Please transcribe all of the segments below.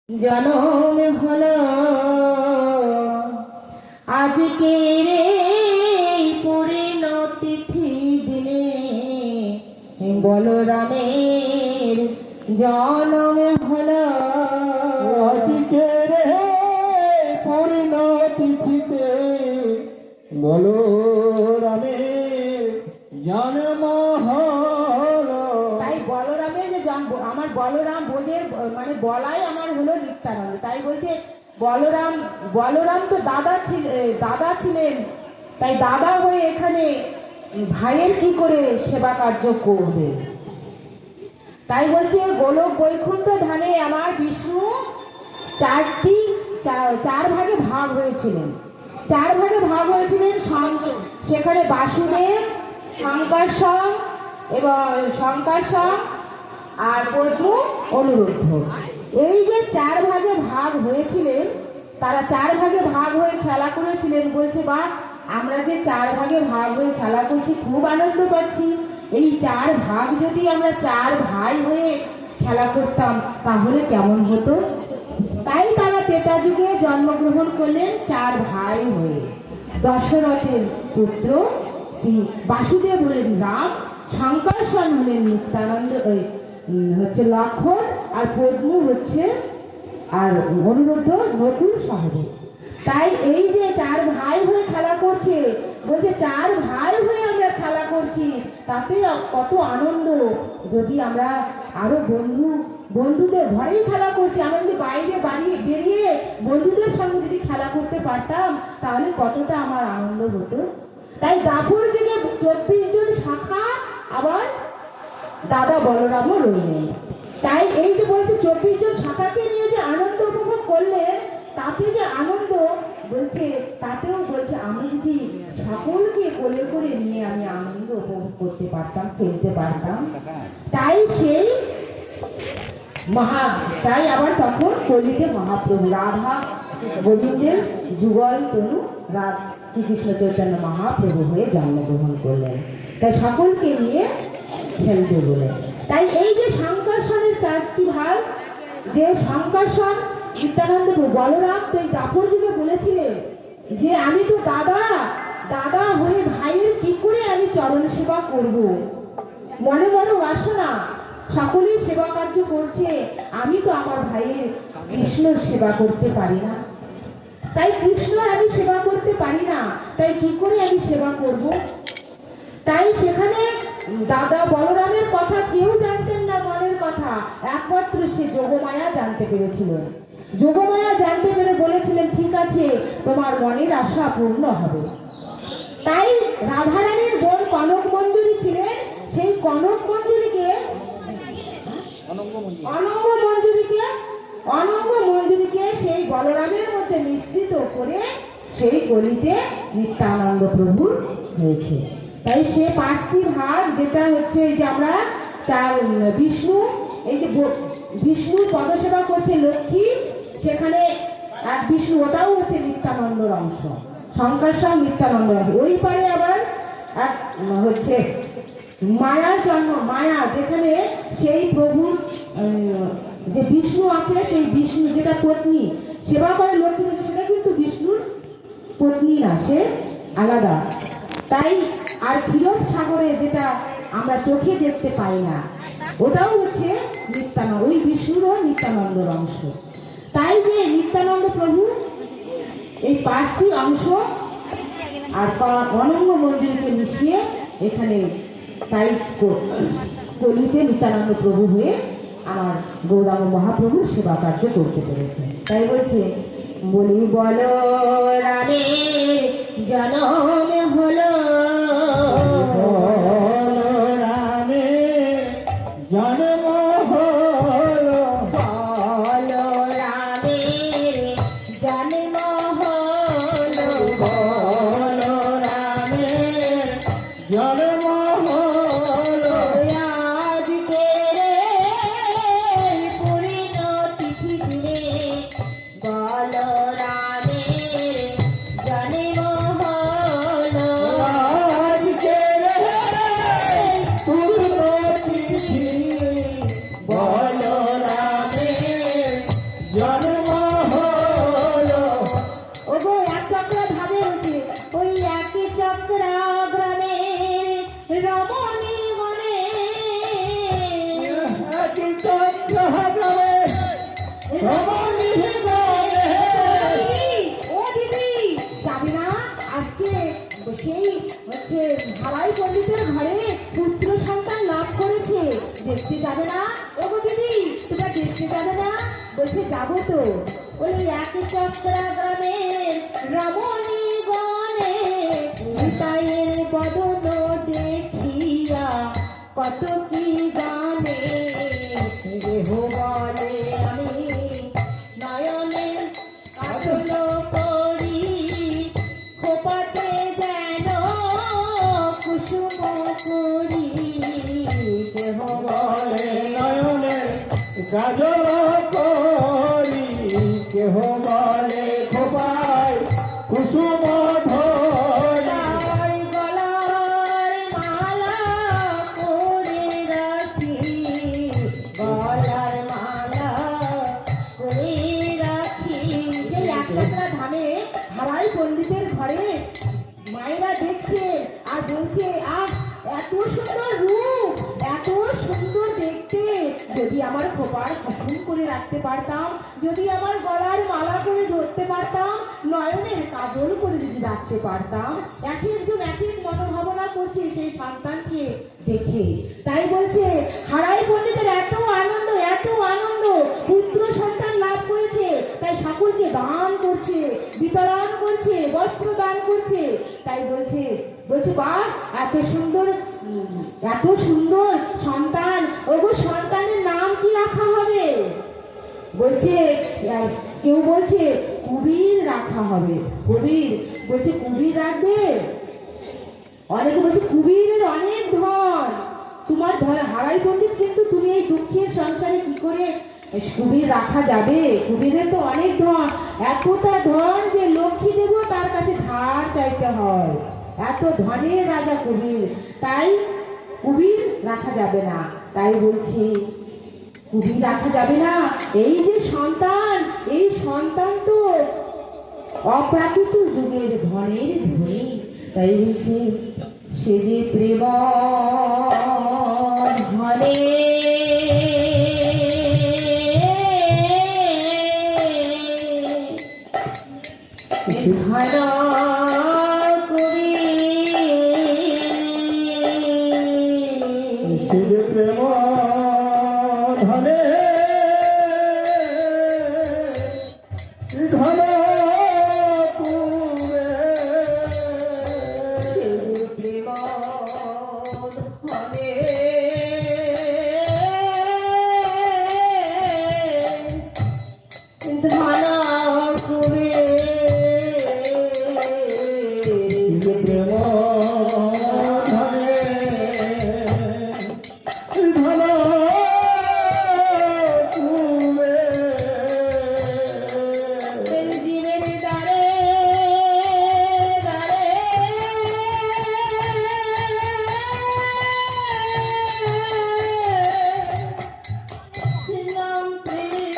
জনম হলো আজকের এই পরিণতিথি দিনে বলরামের জনম হলো আজকের পরিণতিথিতে বলরামের জন্ম হলো। তাই বলরামের যে জন্ম, আমার বলরাম বোঝের মানে বলাই আমার হলো নিত্যানন্দ। তাই বলছে বলরাম তো দাদা ছিলেন, তাই দাদা হয়ে এখানে ভাইয়ের কি করে সেবা কার্য করবে। তাই বলছে গোলক বৈকুণ্ঠ ধামে আমার বিষ্ণু চার ভাগে ভাগ হয়েছিলেন। সেখানে বাসুদেব, শঙ্কর্ষণ আর পদ্ম, অনুরুদ্ধ, এই যে চার ভাগে ভাগ হয়েছিলেন, তারা চার ভাগে ভাগ হয়ে খেলা করেছিলেন। বলছে বা আমরা যে চার ভাগে ভাগ হয়ে খেলা করছি, খুব আনন্দ পাচ্ছি। এই চার ভাগ যদি আমরা চার ভাই হয়ে খেলা করতাম তাহলে কেমন হতো। তাই তারা ত্রেতা যুগে জন্মগ্রহণ করলেন চার ভাই হয়ে। দশরথের পুত্র শ্রী বাসুদেব হলেন রাম, শঙ্কর্ষণ হলেন নিত্যানন্দ হচ্ছে লক্ষণ, আর পদ্ম হচ্ছে আর অনুরুদ্ধ নকুল সহদেব। তাই এই যে চার ভাই হয়ে খেলা করছে, বলছে চার ভাই হয়ে আমরা খেলা করছি, তাতে কত আনন্দ। যদি আমরা আরো বন্ধুদের ঘরেই খেলা করছি, আমরা যদি বাইরে বেরিয়ে বন্ধুদের সঙ্গে যদি খেলা করতে পারতাম তাহলে কতটা আমার আনন্দ হতো। তাই দাপুর যুগে 24 জন শাখা, আবার দাদা বলরামও রইলেন। তাই এই যে বলছে 24 জন শাখাকে নিয়ে যে আনন্দ উপভোগ করলেন, তাতে যে আনন্দ বলছে, তাতেও বলছে আমি যদি সকলকে কোলে করে নিয়ে আমি আনন্দ উপভোগ করতে পারতাম, খেলতে পারতাম। তাই আবার তখন কলিতে মহাপ্রভু রাধা গোবিন্দের যুগল তনু শ্রীকৃষ্ণ চৈতন্য মহাপ্রভু হয়ে জন্মগ্রহণ করলেন। তাই সকলকে নিয়ে খেলতে বলে। তাই এই যে শঙ্কর্ষণের চারটি ভাই, যে শঙ্কর্ষণ নিত্যানন্দ বলরাম তো এই দাপর যুগে বলেছিলেন যে আমি তো দাদা হয়ে ভাইয়ের কি করে আমি চরণ সেবা করব। মনে মনে বাসনা, সকলেই সেবা কার্য করছে, আমি তো আমার ভাইয়ের কৃষ্ণর সেবা করতে পারি না। তাই কৃষ্ণ আমি সেবা করতে পারি না, তাই কি করে আমি সেবা করব। তাই সেখানে দাদা বলরামের কথা কেউ জানতেন না, মনের কথা একমাত্র সে যোগমায়া জানতে পেরেছিলেন। যোগমায়া জানতে পেরে বলেছিলেন ঠিক আছে, তোমার মনের আশা পূর্ণ হবে। তাই রাধারানীর বোন কনক মঞ্জুরি ছিলেন, সেই কনক মঞ্জুরিকে অনঙ্গ মঞ্জুরিকে সেই বলরামের মধ্যে মিশ্রিত করে সেই গলিতে নিত্যানন্দ প্রভুর হয়েছে। তাই সে 5টি ভাগ, যেটা হচ্ছে এই যে আমরা বিষ্ণু, এই যে বিষ্ণুর পদসেবা করছে লক্ষ্মী, সেখানে এক বিষ্ণু, ওটাও হচ্ছে নিত্যানন্দর অংশ। শঙ্কর্ষণ নিত্যানন্দ, ওই পারে আবার এক হচ্ছে মায়ার জন্ম, মায়া, যেখানে সেই প্রভুর যে বিষ্ণু আছে, সেই বিষ্ণু যেটা পত্নী সেবা করে লক্ষ্মী, সেটা কিন্তু বিষ্ণুর পত্নী না, সে আলাদা। তাই আর ক্ষীরোদ সাগরে যেটা আমরা চোখে দেখতে পাই না, ওটাও হচ্ছে নিত্যানন্দ, ওই বিষ্ণুরও নিত্যানন্দর অংশ। তাই যে নিত্যানন্দ প্রভু এই 5টি অংশ আর অনঙ্গ মন্দিরকে মিশিয়ে এখানে, তাই কলিতে নিত্যানন্দ প্রভু হয়ে আমার গৌরাঙ্গ মহাপ্রভুর সেবা কার্য করতে পেরেছে। তাই বলছে বলি বলরামের জনম হলো বলরামের জন্ম হলো। বলরামের জন্ম হলো। বলরামের জন্ম হলো। আজকের এই পরিণতিথি দিনে বলরামের জন্ম হলো। আজকের জন্ম হলো ওগো এক চক্র ধামে হচ্ছে ওই একই চক্র গ্রামে রমণী বনে একই চন্দ্রহাগরে রমণী বনে। ও দিদি যাবি না আজকে সেই হচ্ছে হারাই পণ্ডিতের ঘরে পুত্র সন্তান লাভ করেছে দেখতে যাবে না? ওগো দিদি তোমরা দেখতে যাবে না? বলছে যাবো তো। বলে একই চক্র গ্রামে রমণী গণে নিতাইয়ের বদন দেখিয়া কত কি গানে দেহ বলে আমি নয়নে কাজল করি খোপাতে যেন কুসুম করি দেহ বলে নয়নে কাজল করি, কেহ বলে খোপায় কুসুম ধরি। তার গলার মালা করে রাখি গলার মালা করে রাখি সেই একটা ধামে হারাই পণ্ডিতের ঘরে মায়েরা দেখছে আর বলছে আহ এত সুন্দর রূপ এত সুন্দর দেখতে, যদি আমার খোপার কুসুম করে রাখতে পারতাম, যদি আমার গলার মালা করে ধরতে পারতাম, নয়নের কাজল করে যদি রাখতে পারতাম। এক একজন এক এক মনোভাবনা করছে সেই সন্তানকে দেখে। তাই বলছে হারাই পণ্ডিতের এত আনন্দ পুত্র সন্তান লাভ করেছে, তাই সকলকে দান করছে, বিতরণ করছে, বস্ত্র দান করছে। তাই বলছে বাহ এত সুন্দর সন্তান, ওগো সন্তানের নাম কি রাখা হবে? বলছে কেউ বলছে কুবির রাখা হবে। কুবির বলছে কুবির রাখবে? অনেকে বলছে কুবিরের অনেক ধন, তোমার ধন হারাই পণ্ডিত, কিন্তু তুমি এই দুঃখের সংসারে কি করে কুবির রাখা যাবে? কুবিরের তো অনেক ধন, এতটা ধন যে লক্ষ্মী দেব তার কাছে ধার চাইতে হয়, এত ধনের রাজা কুবির, তাই কুবির রাখা যাবে না। তাই বলছি কুবির রাখা যাবে না, এই যে সন্তান, এই সন্তান তো অপ্রাকৃত যুগের ধনের ধনী। তাই বলছে সে যে প্রেম ধনে ধন করি সে যে প্রেম ধনে ধন পুরে। প্রেম ধনে ধন কুবে যে প্রেম ধনে ধন পুরে। জীবের দ্বারে দ্বারে নাম প্রেম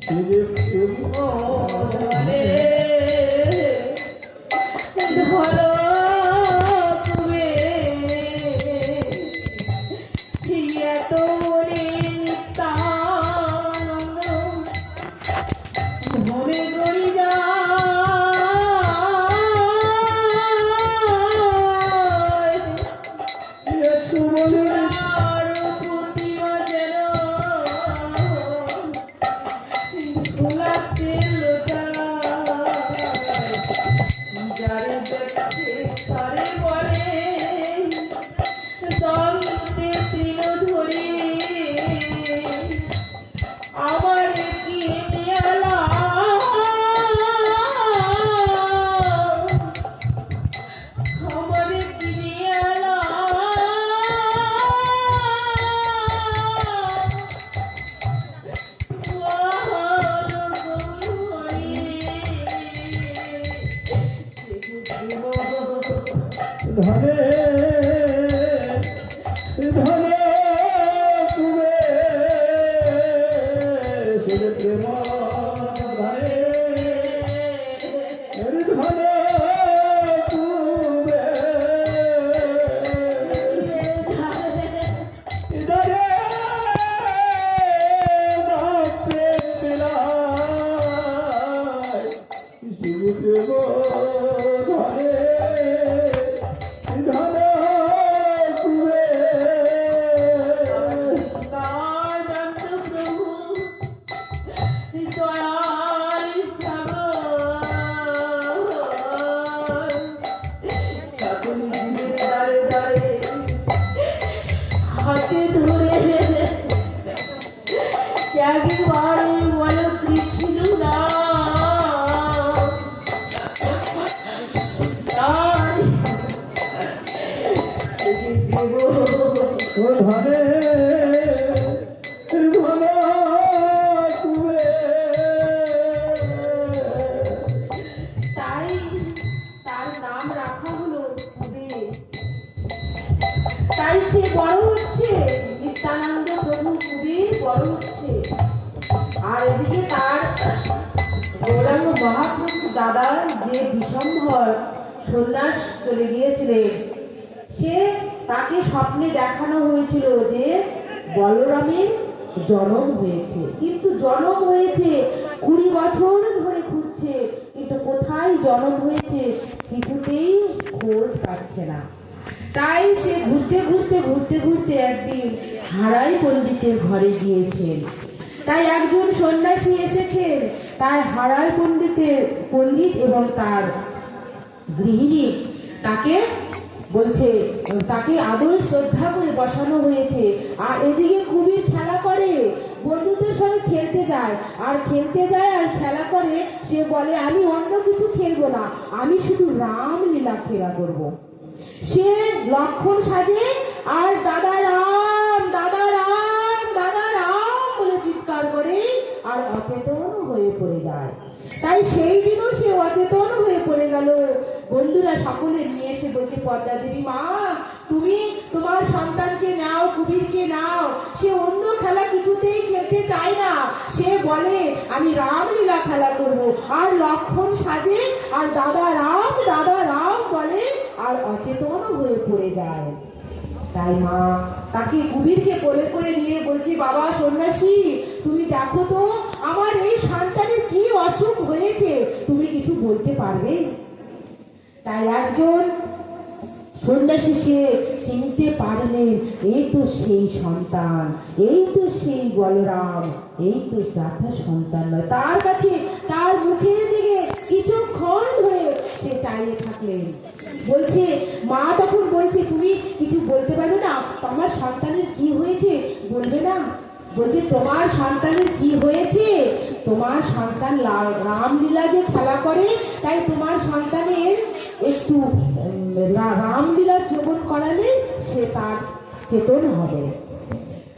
সে যে প্রেম ধরে ধরো তুমি এত বলে নিত্যানন্দ ভবে গড়ি যায় একটু বলে আর প্রতিমা যেন গোলাপের লোটা যারে দেখে তারে বলে দলতে তিল ধরে আমার কি নিয়ালা আমার কি নিয়ালা ধনে ধনে তুমি সে যে প্রেম ধনে ধনে তুমি ধনে হাতে ধরে একবারে বলো কৃষ্ণ নাম তাই ধনে ধনে তুমি তাই তার নাম রাখা হলো কুবের। তাই সে বড় হচ্ছে নিত্যানন্দ প্রভু কুবের বড় হচ্ছে আর এদিকে তার গৌরাঙ্গ মহাপ্রভু দাদা যে বিশম্ভর সন্ন্যাস চলে গিয়েছিলেন সে তাকে স্বপ্নে দেখানো হয়েছিল যে বলরামের জনম হয়েছে কিন্তু জনম হয়েছে 20 বছর ধরে খুঁজছে কিন্তু কোথায় জনম হয়েছে কিছুতেই খোঁজ পাচ্ছে না তাই সে ঘুরতে একদিন হারাই পণ্ডিতের ঘরে গিয়েছেন তাই একজন সন্ন্যাসী এসেছেন তাই হারাই পণ্ডিত এবং তার গৃহিণী তাকে বলছে তাকে আদর শ্রদ্ধা করে বসানো হয়েছে আর এদিকে কুবির খেলা করে বন্ধুদের সঙ্গে খেলতে যায় আর খেলা করে সে বলে আমি অন্য কিছু খেলবো না আমি শুধু রামলীলা খেলা করব। সে লক্ষণ সাজে আর দাদা রাম বলে চিৎকার করে আর অচেতন হয়ে পড়ে যায় তাই সেই দিনও সে অচেতন হয়ে পড়ে গেল বন্ধুরা সকলে নিয়ে এসে বলছে পদ্মা দেবী মা তুমি তোমার সন্তানকে নাও কুবিরকে নাও সে অন্য খেলা কিছুতেই খেলতে চায় না সে বলে আমি রামলীলা খেলা করব আর লক্ষণ সাজে আর দাদা রাম বলে আর অচেতন হয়ে পড়ে যায় তাই মা তাকে কুবিরকে কোলে করে নিয়ে বলছি বাবা সন্ন্যাসী তুমি দেখো তো আমার এই সন্তানের কি অসুখ হয়েছে তুমি কিছু বলতে পারবে তাই একজন সন্ন্যাসী সে চিনতে পারলেন এই তো সেই সন্তান এই তো সেই বলরাম এই তো যাথা সন্তান নয় তার কাছে তার মুখের দিকে কিছুক্ষণ ধরে সে চাইয়ে থাকলেন বলছে মা তখন বলছে তুমি কিছু বলতে পারো না তোমার সন্তানের কি হয়েছে বলবে না বলছে তোমার সন্তানের কি হয়েছে তোমার সন্তান রামলীলা যে খেলা করে তাই তোমার সন্তানের একটু রামলীলা শ্রবণ করালে সে তার চেতন হবে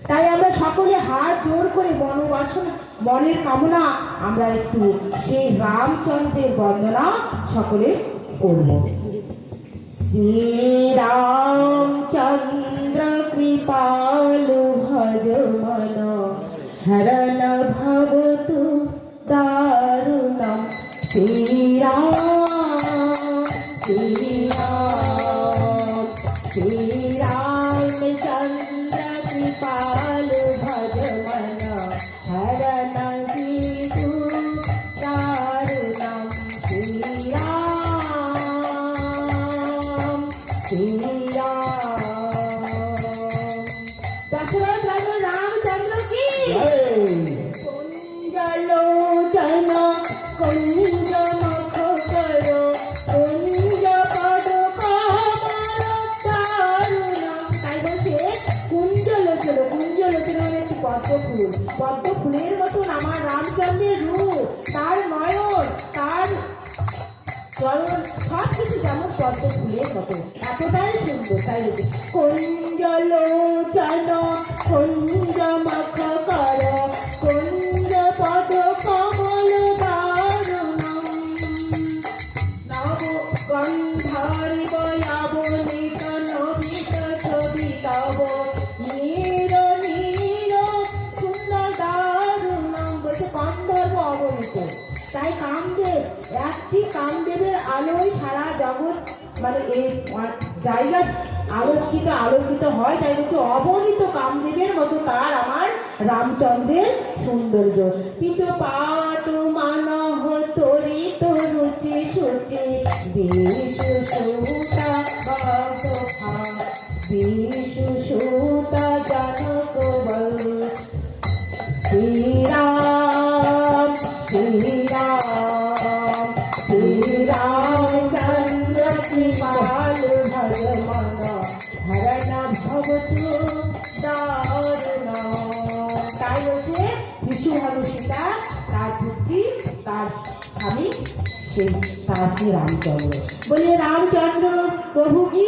তাই আমরা সকলে হাত জোর করে মনোবাসনা মনের কামনা আমরা একটু সেই রামচন্দ্রের বন্দনা সকলে করব শ্রীরামচন্দ্র কৃপালু ভজ মন हरण भवतु दारुणं श्रीराम श्रीरामचन्द्र कृपाल भज मन हरण कीतु दारुणं श्रीराम दशरथ राजा रामचंद्र की कुंजलोचन कुंज मुख करो कुंज पद তাই বলছে কুঞ্জলোচন কুঞ্জলোচন মানে একটি পদ্ম ফুলের মতন আমার রামচন্দ্রের রূপ, তার নয়ন, তার চরণ সব কিছু যেমন পদ্ম ফুলের মতো এতটাই সুন্দর। তাই বলছে কুঞ্জলোচন কুঞ্জ মুখ কর কুঞ্জ পদ কমল দারুণম নব গন্ধার্ব লাবণিত নবিত ছবি তব নীর নীর সুন্দর দারুণম বলছে গন্ধর্ব অবনীত। তাই কামদেব একটি কামদেবের আলোয় সারা জগৎ মানে এই জায়গা আলোকিত হয়। তাই বলছে অবনীত কামদেবের মতো তার আমার রামচন্দ্রের সৌন্দর্য। পিঠ পাট মানহ তরিত রুচি সুচি বিশু সুতা বিশু সুতা জনক বল শ্রীরাম শ্রীরাম শ্রীরামচন্দ্র কৃপাল ভজ মন হরণ ভবতু দারুণম। তাই বলছে বিশু ভানু সীতা তার পুত্রী তার স্বামী তার শ্রী রামচন্দ্র বলে রামচন্দ্র প্রভু কি